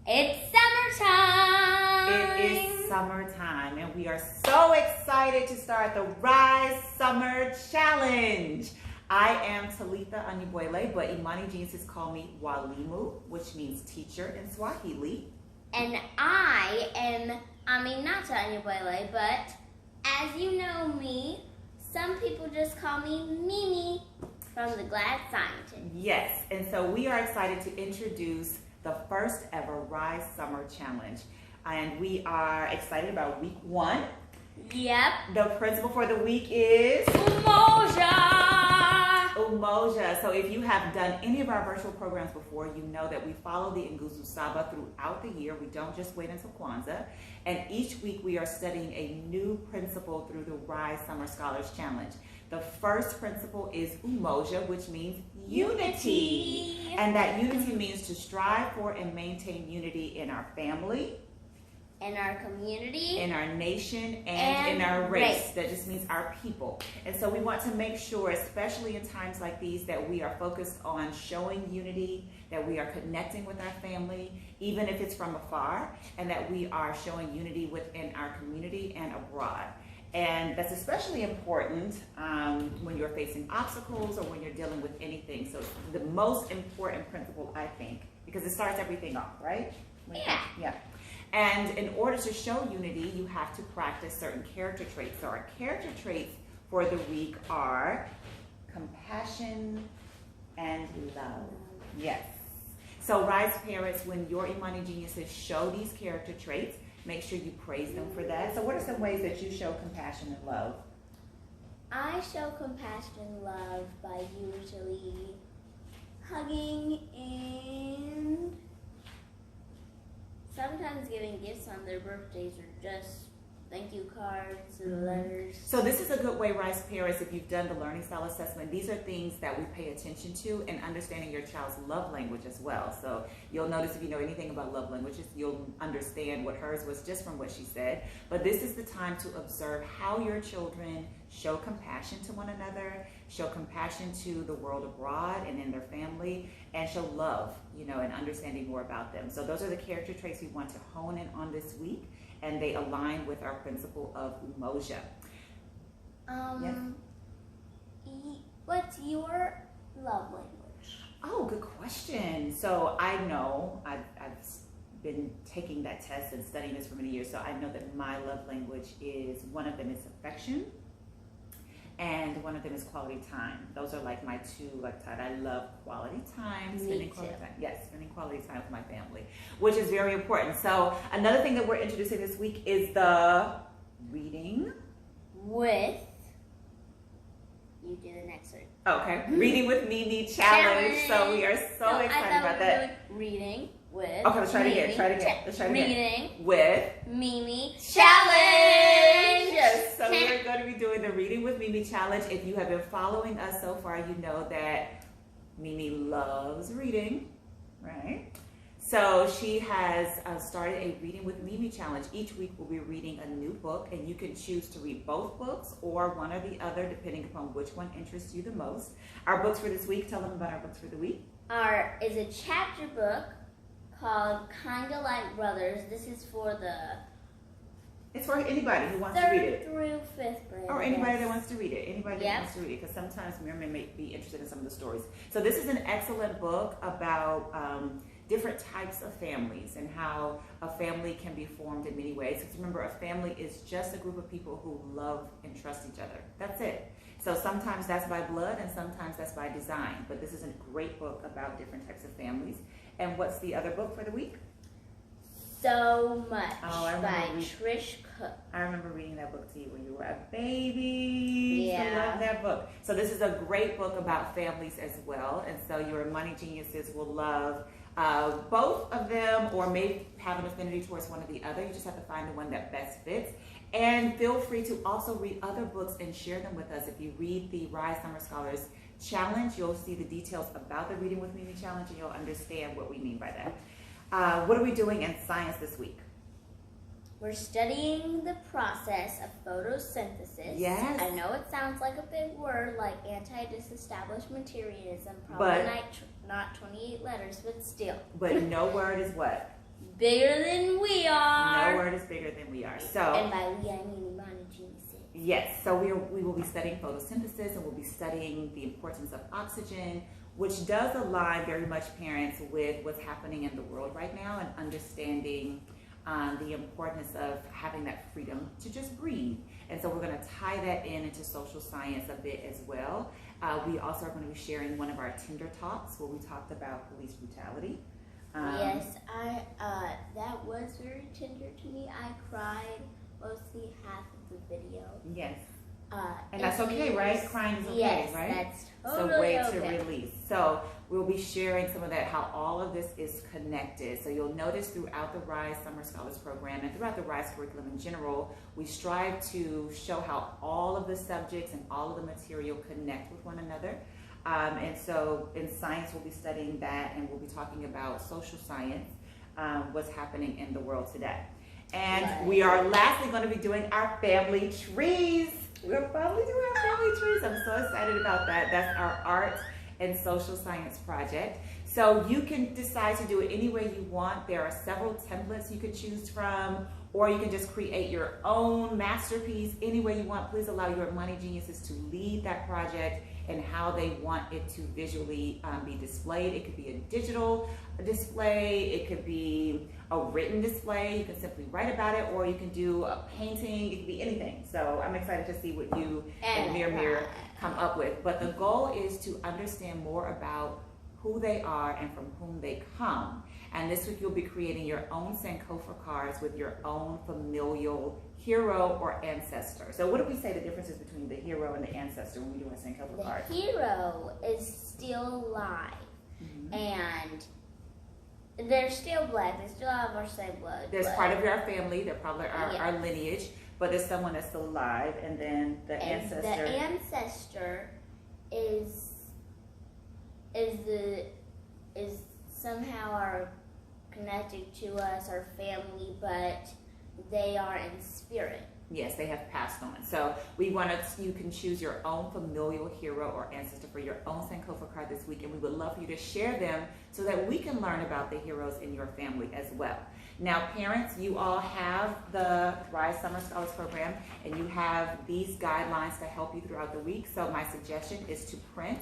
It's summertime! It is summertime, and we are so excited to start the Rise Summer Challenge. I am Talitha Anyibwele, but Imani Geniuses call me Walimu, which means teacher in Swahili. And I am Aminata Anyibwele, but as you know me, some people just call me Mimi from the Glad Scientist. Yes, and so we are excited to introduce the first ever Rise Summer Challenge. And we are excited about week 1. Yep. The principle for the week is Umoja. So if you have done any of our virtual programs before, you know that we follow the Nguzo Saba throughout the year. We don't just wait until Kwanzaa. And each week we are studying a new principle through the Rise Summer Scholars Challenge. The first principle is Umoja, which means unity. And that unity means to strive for and maintain unity in our family, in our community, in our nation, and in our race. That just means our people. And so we want to make sure, especially in times like these, that we are focused on showing unity, that we are connecting with our family, even if it's from afar, and that we are showing unity within our community and abroad. And that's especially important when you're facing obstacles or when you're dealing with anything. So it's the most important principle, I think, because it starts everything off, right? Yeah. And in order to show unity, you have to practice certain character traits. So our character traits for the week are compassion and love. Yes. So Rise parents, when your Imani Geniuses show these character traits, make sure you praise them for that. So what are some ways that you show compassion and love? I show compassion and love by usually hugging and sometimes giving gifts on their birthdays or just thank you cards and letters. So this is a good way, Rise parents, if you've done the learning style assessment, these are things that we pay attention to and understanding your child's love language as well. So you'll notice if you know anything about love languages, you'll understand what hers was just from what she said. But this is the time to observe how your children show compassion to one another, show compassion to the world abroad and in their family, and show love, and understanding more about them. So those are the character traits we want to hone in on this week, and they align with our principle of Umoja. Yes? What's your love language? Oh, good question. So I know I've been taking that test and studying this for many years, so I know that my love language is, one of them is affection, and one of them is quality time. Those are like my two, I love quality time, spending quality time. Yes, spending quality time with my family, which is very important. So another thing that we're introducing this week is the reading with, you do the next one. Okay, reading with Mimi challenge. So we are so excited about that. Reading with. Okay, let's try it again. Let's try it again. Reading with Mimi challenge. Yes, so we're going to be doing the Reading with Mimi challenge. If you have been following us so far, you know that Mimi loves reading, right? So she has started a Reading with Mimi challenge. Each week we'll be reading a new book, and you can choose to read both books or one or the other, depending upon which one interests you the most. Our books for this week, tell them about our books for the week. Is a chapter book called Kinda Like Brothers. This is for It's for anybody who wants to read it. 3rd through 5th grade. Or anybody that wants to read it. Anybody that wants to read it. Because sometimes women may be interested in some of the stories. So this is an excellent book about different types of families and how a family can be formed in many ways. Because remember, a family is just a group of people who love and trust each other. That's it. So sometimes that's by blood and sometimes that's by design. But this is a great book about different types of families. And what's the other book for the week? So Much by Trish Cook. I remember reading that book to you when you were a baby. Yeah. I love that book. So this is a great book about families as well. And so your Imani Geniuses will love both of them, or may have an affinity towards one or the other. You just have to find the one that best fits. And feel free to also read other books and share them with us. If you read the Rise Summer Scholars Challenge, you'll see the details about the Reading with Mimi Challenge, and you'll understand what we mean by that. What are we doing in science this week? We're studying the process of photosynthesis. Yes. I know it sounds like a big word, like anti-disestablishmentarianism. Probably not 28 letters, but still. But no word is what? bigger than we are. No word is bigger than we are. So, and by we, I mean Imani Geniuses. Yes, so we will be studying photosynthesis, and we'll be studying the importance of oxygen, which does align very much, parents, with what's happening in the world right now, and understanding the importance of having that freedom to just breathe. And so we're going to tie that into social science a bit as well. We also are going to be sharing one of our Tinder talks where we talked about police brutality. Yes, that was very tender to me. I cried mostly half of the video. Yes. And that's okay, right? Crying is okay, right? Yes, that's totally So way okay. to release. So we'll be sharing some of that, how all of this is connected. So you'll notice throughout the RISE Summer Scholars Program and throughout the RISE curriculum in general, we strive to show how all of the subjects and all of the material connect with one another. And so in science, we'll be studying that, and we'll be talking about social science, what's happening in the world today. And we are lastly going to be doing our family trees. We're probably doing our family trees. I'm so excited about that. That's our art and social science project. So you can decide to do it any way you want. There are several templates you could choose from, or you can just create your own masterpiece any way you want. Please allow your Imani Geniuses to lead that project and how they want it to visually be displayed. It could be a digital display, it could be a written display, you can simply write about it, or you can do a painting, it could be anything. So I'm excited to see what you and Mir come up with. But the goal is to understand more about who they are and from whom they come. And this week you'll be creating your own Sankofa cards with your own familial hero or ancestor. So what do we say the difference is between the hero and the ancestor when we do a Sankofa card? The hero is still alive, and they're still black. They still have our same blood. There's part of our family, they're probably our lineage, but there's someone that's still alive, and then the ancestor. The ancestor is somehow are connected to us, our family, but they are in spirit. Yes, they have passed on. So we wanted, you can choose your own familial hero or ancestor for your own Sankofa card this week, and we would love for you to share them so that we can learn about the heroes in your family as well. Now, parents, you all have the RISE Summer Scholars Program, and you have these guidelines to help you throughout the week. So my suggestion is to print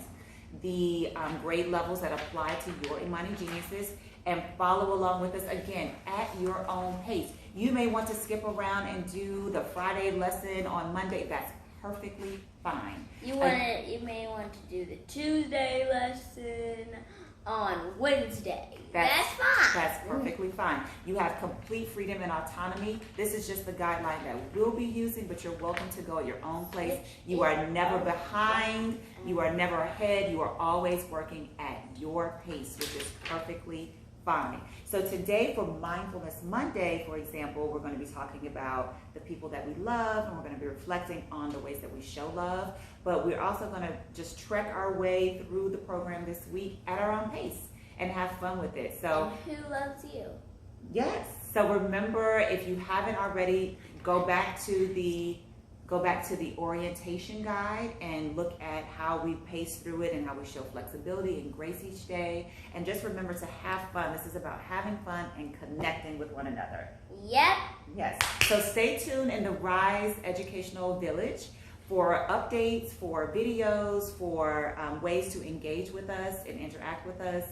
the grade levels that apply to your Imani Geniuses and follow along with us, again, at your own pace. You may want to skip around and do the Friday lesson on Monday. That's perfectly fine. You may want to do the Tuesday lesson on Wednesday. That's fine. That's perfectly fine. You have complete freedom and autonomy. This is just the guideline that we'll be using, but you're welcome to go at your own place. You are never behind. You are never ahead. You are always working at your pace, which is perfectly fine. So today for Mindfulness Monday, for example, we're going to be talking about the people that we love, and we're going to be reflecting on the ways that we show love. But we're also going to just trek our way through the program this week at our own pace and have fun with it. So, and who loves you? Yes. So remember, if you haven't already, go back to the orientation guide and look at how we pace through it and how we show flexibility and grace each day. And just remember to have fun. This is about having fun and connecting with one another. Yep. Yes. So stay tuned in the RISE Educational Village for updates, for videos, for ways to engage with us and interact with us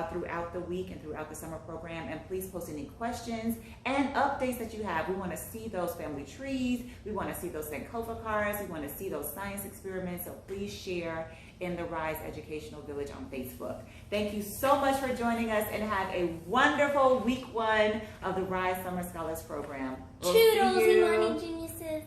throughout the week and throughout the summer program. And please post any questions and updates that you have. We want to see those family trees. We want to see those Sankofa cards. We want to see those science experiments. So please share in the RISE Educational Village on Facebook. Thank you so much for joining us, and have a wonderful week 1 of the RISE Summer Scholars Program. Toodles, Imani Geniuses.